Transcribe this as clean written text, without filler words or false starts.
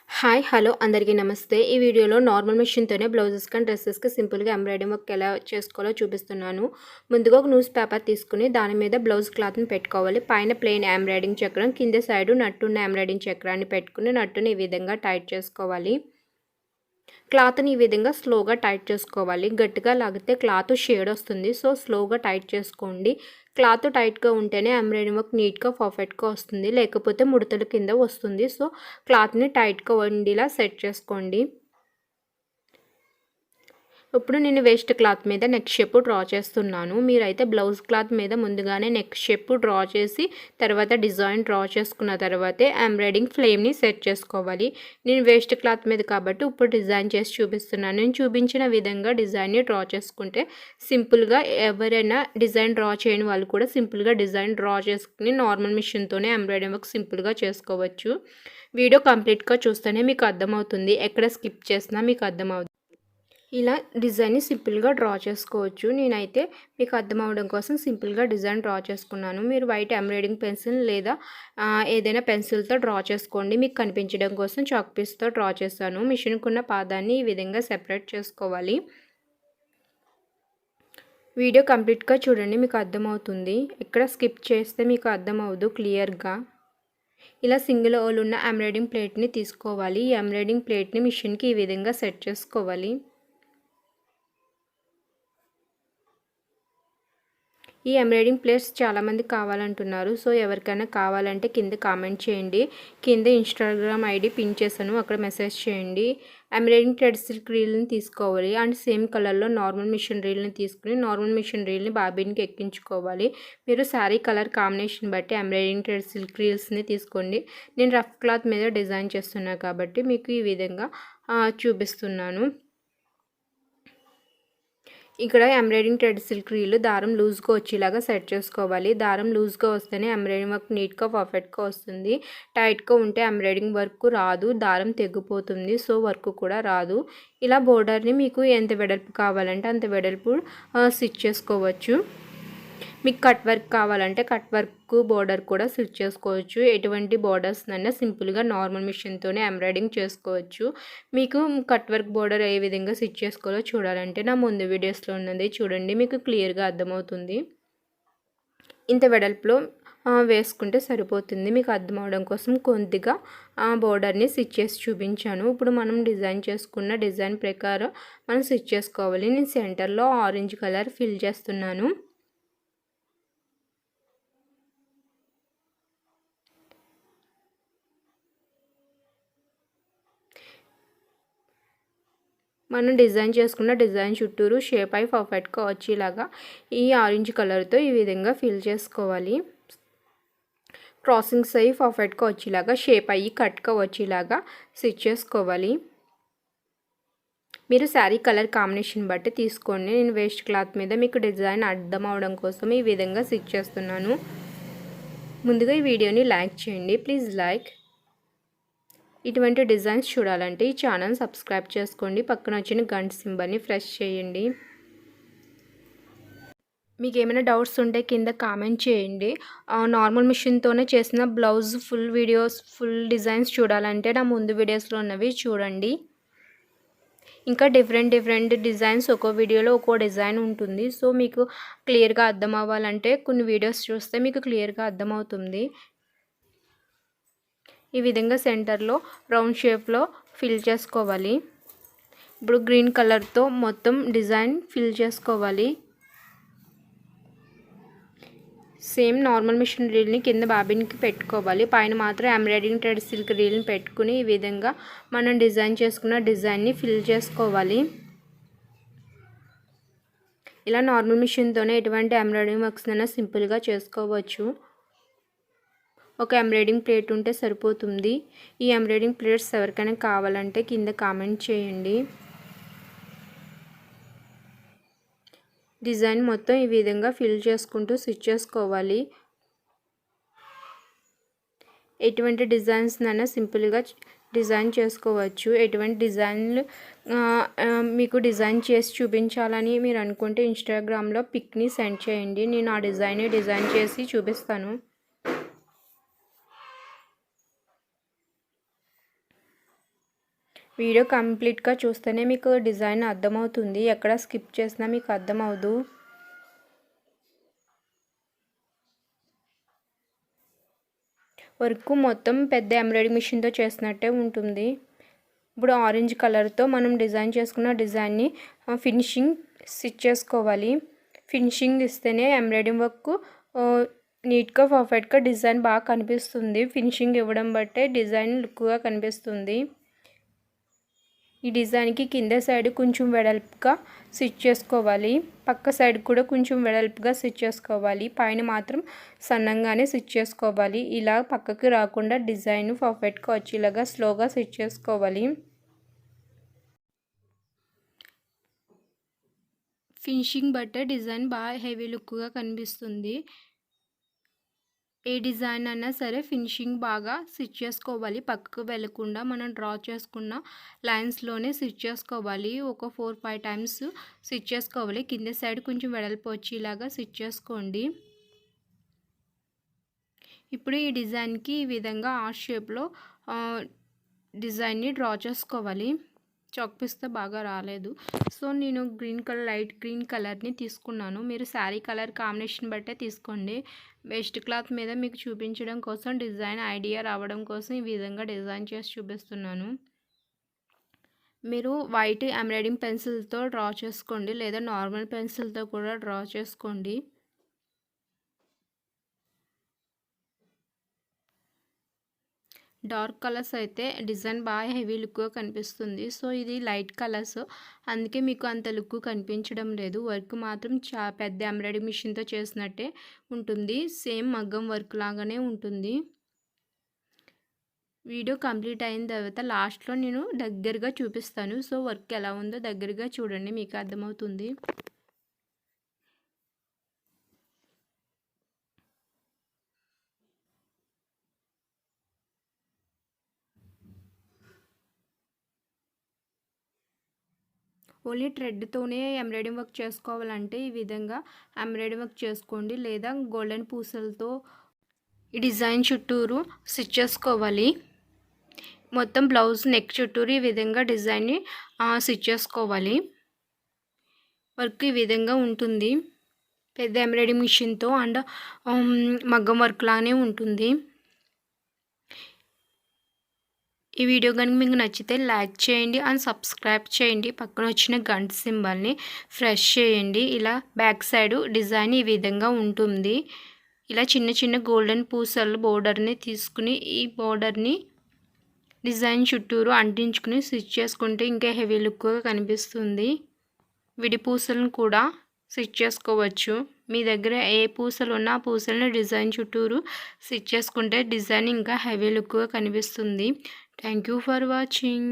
Hi hello అందరికీ నమస్తే. ఈ వీడియోలో నార్మల్ మెషిన్‌తోనే బ్లౌజెస్‌కి అండ్ డ్రెసెస్‌కి సింపుల్‌గా ఎంబ్రాయిడరీ వర్క్ ఎలా చేసుకోవాలో చూపిస్తున్నాను. ముందుగా ఒక న్యూస్ పేపర్ తీసుకుని దాని మీద బ్లౌజ్ క్లాత్‌ని పెట్టుకోవాలి. పైన ప్లెయిన్ ఎంబ్రాయిడింగ్ చక్రం, కింద సైడు నట్టున్న ఎంబ్రాయిడింగ్ చక్రాన్ని పెట్టుకుని నట్టుని ఈ విధంగా టైట్ చేసుకోవాలి. క్లాత్‌ని ఈ విధంగా స్లోగా టైట్ చేసుకోవాలి. గట్టిగా లాగితే క్లాత్ షేడ్ వస్తుంది. సో స్లోగా టైట్ చేసుకోండి. క్లాత్ టైట్‌గా ఉంటేనే ఎంబ్రాయిడరీ వర్క్ నీట్‌గా పర్ఫెక్ట్‌గా వస్తుంది. లేకపోతే ముడతల కింద వస్తుంది. సో క్లాత్‌ని టైట్‌గా ఉండేలా సెట్ చేసుకోండి. ఇప్పుడు నేను వేస్ట్ క్లాత్ మీద నెక్ షేప్ డ్రా చేస్తున్నాను. మీరైతే బ్లౌజ్ క్లాత్ మీద ముందుగానే నెక్ షేప్ డ్రా చేసి తర్వాత డిజైన్ డ్రా చేసుకున్న తర్వాతే ఎంబ్రాయిడింగ్ ఫ్లేమ్ని సెట్ చేసుకోవాలి. నేను వేస్ట్ క్లాత్ మీద కాబట్టి ఇప్పుడు డిజైన్ చేసి చూపిస్తున్నాను. నేను చూపించిన విధంగా డిజైన్ని డ్రా చేసుకుంటే సింపుల్గా ఎవరైనా డిజైన్ డ్రా చేయని వాళ్ళు కూడా సింపుల్గా డిజైన్ డ్రా చేసుకుని నార్మల్ మిషన్తోనే ఎంబ్రాయిడింగ్ వర్క్ సింపుల్గా చేసుకోవచ్చు. వీడియో కంప్లీట్గా చూస్తేనే మీకు అర్థమవుతుంది. ఎక్కడ స్కిప్ చేసినా మీకు అర్థమవుతుంది. ఇలా డిజైన్ని సింపుల్గా డ్రా చేసుకోవచ్చు. నేనైతే మీకు అర్థం అవ్వడం కోసం సింపుల్గా డిజైన్ డ్రా చేసుకున్నాను. మీరు వైట్ ఎంబ్రాయిడింగ్ పెన్సిల్ లేదా ఏదైనా పెన్సిల్తో డ్రా చేసుకోండి. మీకు కనిపించడం కోసం చాక్ పీస్తో డ్రా చేశాను. మిషన్కున్న పాదాన్ని ఈ విధంగా సెపరేట్ చేసుకోవాలి. వీడియో కంప్లీట్గా చూడండి, మీకు అర్థమవుతుంది. ఇక్కడ స్కిప్ చేస్తే మీకు అర్థమవుదు క్లియర్గా. ఇలా సింగిల్ హోల్ ఉన్న ఎంబ్రాయిడింగ్ ప్లేట్ని తీసుకోవాలి. ఈ ఎంబ్రాయిడింగ్ ప్లేట్ని మిషన్కి ఈ విధంగా సెట్ చేసుకోవాలి. ఈ ఎంబ్రాయిడింగ్ ప్లేట్స్ చాలామంది కావాలంటున్నారు. సో ఎవరికైనా కావాలంటే కింద కామెంట్ చేయండి. కింద ఇన్స్టాగ్రామ్ ఐడి పిన్ చేశాను, అక్కడ మెసేజ్ చేయండి. ఎంబ్రాయిడింగ్ థ్రెడ్ సిల్క్ రీల్ని తీసుకోవాలి అండ్ సేమ్ కలర్లో నార్మల్ మిషన్ రీల్ని తీసుకుని నార్మల్ మిషన్ రీల్ని బాబిన్కి ఎక్కించుకోవాలి. మీరు శారీ కలర్ కాంబినేషన్ బట్టి ఎంబ్రాయిడింగ్ థ్రెడ్ సిల్క్ రీల్స్ని తీసుకోండి. నేను రఫ్ క్లాత్ మీద డిజైన్ చేస్తున్నాను కాబట్టి మీకు ఈ విధంగా చూపిస్తున్నాను. ఇక్కడ ఎంబ్రాయిడింగ్ థ్రెడ్ సిల్క్ రీల్ దారం లూజ్గా వచ్చేలాగా సెట్ చేసుకోవాలి. దారం లూజ్గా వస్తేనే ఎంబ్రాయిడింగ్ వర్క్ నీట్గా పర్ఫెక్ట్గా వస్తుంది. టైట్గా ఉంటే ఎంబ్రాయిడింగ్ వర్క్ రాదు, దారం తెగిపోతుంది. సో వర్క్ కూడా రాదు. ఇలా బోర్డర్ని మీకు ఎంత వెడల్పు కావాలంటే అంత వెడల్పు స్టిచ్ చేసుకోవచ్చు. మీకు కట్ వర్క్ కావాలంటే కట్ వర్క్ బోర్డర్ కూడా స్టిచ్ చేసుకోవచ్చు. ఎటువంటి బోర్డర్స్ అయినా సింపుల్గా నార్మల్ మిషన్తోనే ఎంబ్రాయిడింగ్ చేసుకోవచ్చు. మీకు కట్ వర్క్ బోర్డర్ ఏ విధంగా స్టిచ్ చేసుకోవాలో చూడాలంటే నా ముందు వీడియోస్లో ఉన్నది చూడండి, మీకు క్లియర్గా అర్థమవుతుంది. ఇంత వెడల్పులో వేసుకుంటే సరిపోతుంది. మీకు అర్థం అవడం కోసం కొద్దిగా బోర్డర్ని స్టిచ్ చేసి చూపించాను. ఇప్పుడు మనం డిజైన్ చేసుకున్న డిజైన్ ప్రకారం మనం స్టిచ్ చేసుకోవాలి. నేను సెంటర్లో ఆరెంజ్ కలర్ ఫిల్ చేస్తున్నాను. మనం డిజైన్ చేసుకున్న డిజైన్ చుట్టూరు షేప్ అయి పర్ఫెక్ట్గా వచ్చేలాగా ఈ ఆరెంజ్ కలర్తో ఈ విధంగా ఫిల్ చేసుకోవాలి. క్రాసింగ్స్ అయ్యి పర్ఫెక్ట్గా వచ్చేలాగా షేప్ అయ్యి కట్గా వచ్చేలాగా స్టిచ్ చేసుకోవాలి. మీరు శారీ కలర్ కాంబినేషన్ బట్టి తీసుకోండి. నేను వేస్ట్ క్లాత్ మీద మీకు డిజైన్ అర్థం అవడం కోసం ఈ విధంగా స్టిచ్ చేస్తున్నాను. ముందుగా ఈ వీడియోని లైక్ చేయండి, ప్లీజ్ లైక్. ఇటువంటి డిజైన్స్ చూడాలంటే ఈ ఛానల్ సబ్స్క్రైబ్ చేసుకోండి. పక్కన వచ్చిన గంట సింబల్ని ప్రెస్ చేయండి. మీకు ఏమైనా డౌట్స్ ఉంటే కింద కామెంట్ చేయండి. నార్మల్ మిషన్తోనే చేసిన blouse full videos full designs చూడాలంటే నా ముందు వీడియోస్లో ఉన్నవి చూడండి. ఇంకా డిఫరెంట్ డిజైన్స్ ఒక్కో వీడియోలో ఒక్కో డిజైన్ ఉంటుంది. సో మీకు క్లియర్గా అర్థం అవ్వాలంటే కొన్ని వీడియోస్ చూస్తే మీకు క్లియర్గా అర్థమవుతుంది. ఈ విధంగా సెంటర్లో రౌండ్ షేప్లో ఫిల్ చేసుకోవాలి. ఇప్పుడు గ్రీన్ కలర్తో మొత్తం డిజైన్ ఫిల్ చేసుకోవాలి. సేమ్ నార్మల్ మిషన్ రీల్ని కింద బాబిన్కి పెట్టుకోవాలి. పైన మాత్రం ఎంబ్రాయిడింగ్ థ్రెడ్ సిల్క్ రీల్ని పెట్టుకుని ఈ విధంగా మనం డిజైన్ చేసుకున్న డిజైన్ని ఫిల్ చేసుకోవాలి. ఇలా నార్మల్ మిషన్తోనే ఎటువంటి ఎంబ్రాయిడింగ్ వర్క్స్ అయినా సింపుల్గా చేసుకోవచ్చు. ఒక ఎంబ్రాయిడింగ్ ప్లేట్ ఉంటే సరిపోతుంది. ఈ ఎంబ్రాయిడింగ్ ప్లేట్స్ ఎవరికైనా కావాలంటే కింద కామెంట్ చేయండి. డిజైన్ మొత్తం ఈ విధంగా ఫిల్ చేసుకుంటూ స్టిచ్ చేసుకోవాలి. ఎటువంటి డిజైన్స్ అయినా సింపుల్గా డిజైన్ చేసుకోవచ్చు. ఎటువంటి డిజైన్లు మీకు డిజైన్ చేసి చూపించాలని మీరు అనుకుంటే ఇన్స్టాగ్రామ్లో పిక్ని సెండ్ చేయండి. నేను ఆ డిజైన్ చేసి చూపిస్తాను. వీడియో కంప్లీట్గా చూస్తేనే మీకు డిజైన్ అర్థమవుతుంది, ఎక్కడ స్కిప్ చేసినా మీకు అర్థమవుదు. వర్క్ మొత్తం పెద్ద ఎంబ్రాయిడరీ మిషన్తో చేసినట్టే ఉంటుంది. ఇప్పుడు ఆరెంజ్ కలర్తో మనం డిజైన్ చేసుకున్న డిజైన్ని ఫినిషింగ్ స్టిచ్ చేసుకోవాలి. ఫినిషింగ్ ఇస్తేనే ఎంబ్రాయిడరీ వర్క్ నీట్గా పర్ఫెక్ట్గా డిజైన్ బాగా కనిపిస్తుంది. ఫినిషింగ్ ఇవ్వడం బట్టే డిజైన్ లుక్గా కనిపిస్తుంది. ఈ డిజైన్కి కింద సైడ్ కొంచెం వెడల్పుగా స్టిచ్ చేసుకోవాలి, పక్క సైడ్ కూడా కొంచెం వెడల్పుగా స్టిచ్ చేసుకోవాలి, పైన మాత్రం సన్నంగానే స్టిచ్ చేసుకోవాలి. ఇలా పక్కకి రాకుండా డిజైన్ పర్ఫెక్ట్గా వచ్చేలాగా స్లోగా స్టిచ్ చేసుకోవాలి. ఫినిషింగ్ బట్టే డిజైన్ బాగా హెవీ లుక్గా కనిపిస్తుంది. ఏ డిజైన్ అయినా సరే ఫినిషింగ్ బాగా స్టిచ్ చేసుకోవాలి, పక్కకు వెళ్ళకుండా మనం డ్రా చేసుకున్న లైన్స్లోనే స్టిచ్ చేసుకోవాలి. ఒక 4-5 టైమ్స్ స్టిచ్ చేసుకోవాలి. కింద సైడ్ కొంచెం వెడల్పు వచ్చేలాగా స్టిచ్ చేసుకోండి. ఇప్పుడు ఈ డిజైన్కి ఈ విధంగా ఆర్ట్ షేప్లో డిజైన్ని డ్రా చేసుకోవాలి. చాక్ పీస్తో బాగా రాలేదు, సో నేను లైట్ గ్రీన్ కలర్ని తీసుకున్నాను. మీరు శారీ కలర్ కాంబినేషన్ బట్టే తీసుకోండి. వేస్ట్ క్లాత్ మీద మీకు చూపించడం కోసం, డిజైన్ ఐడియా రావడం కోసం ఈ విధంగా డిజైన్ చేసి చూపిస్తున్నాను. మీరు వైట్ ఎంబ్రాయిడింగ్ పెన్సిల్తో డ్రా చేసుకోండి, లేదా నార్మల్ పెన్సిల్తో కూడా డ్రా చేసుకోండి. డార్క్ కలర్స్ అయితే డిజైన్ బాగా హెవీ లుక్గా కనిపిస్తుంది. సో ఇది లైట్ కలర్స్, అందుకే మీకు అంత లుక్ కనిపించడం లేదు. వర్క్ మాత్రం పెద్ద ఎంబ్రాయిడరీ మిషన్తో చేసినట్టే ఉంటుంది, సేమ్ మగ్గం వర్క్ లాగానే ఉంటుంది. వీడియో కంప్లీట్ అయిన తర్వాత లాస్ట్లో నేను దగ్గరగా చూపిస్తాను. సో వర్క్ ఎలా ఉందో దగ్గరగా చూడండి, మీకు అర్థమవుతుంది. ఓన్లీ థ్రెడ్తోనే ఎంబ్రాయిడింగ్ వర్క్ చేసుకోవాలంటే ఈ విధంగా ఎంబ్రాయిడింగ్ వర్క్ చేసుకోండి, లేదా గోల్డెన్ పూసలతో ఈ డిజైన్ చుట్టూరు స్టిచ్ చేసుకోవాలి. మొత్తం బ్లౌజ్ నెక్ చుట్టూరు ఈ విధంగా డిజైన్ని స్టిచ్ చేసుకోవాలి. వర్క్ ఈ విధంగా ఉంటుంది, పెద్ద ఎంబ్రాయిడింగ్ మిషన్తో అండ్ మగ్గం వర్క్ లానే ఉంటుంది. ఈ వీడియో కనుక మీకు నచ్చితే లైక్ చేయండి అండ్ సబ్స్క్రైబ్ చేయండి. పక్కన వచ్చిన గంట సింబల్ని ప్రెస్ చేయండి. ఇలా బ్యాక్ సైడ్ డిజైన్ ఈ విధంగా ఉంటుంది. ఇలా చిన్న చిన్న గోల్డెన్ పూసల బోర్డర్ని తీసుకుని ఈ బోర్డర్ని డిజైన్ చుట్టూరు అంటించుకుని స్టిచ్ చేసుకుంటే ఇంకా హెవీ లుక్గా కనిపిస్తుంది. విడి పూసలను కూడా స్టిచ్ చేసుకోవచ్చు. మీ దగ్గర ఏ పూసలు ఉన్నా ఆ పూసలను డిజైన్ చుట్టూరు స్టిచ్ చేసుకుంటే డిజైన్ ఇంకా హెవీ లుక్గా కనిపిస్తుంది. Thank you for watching.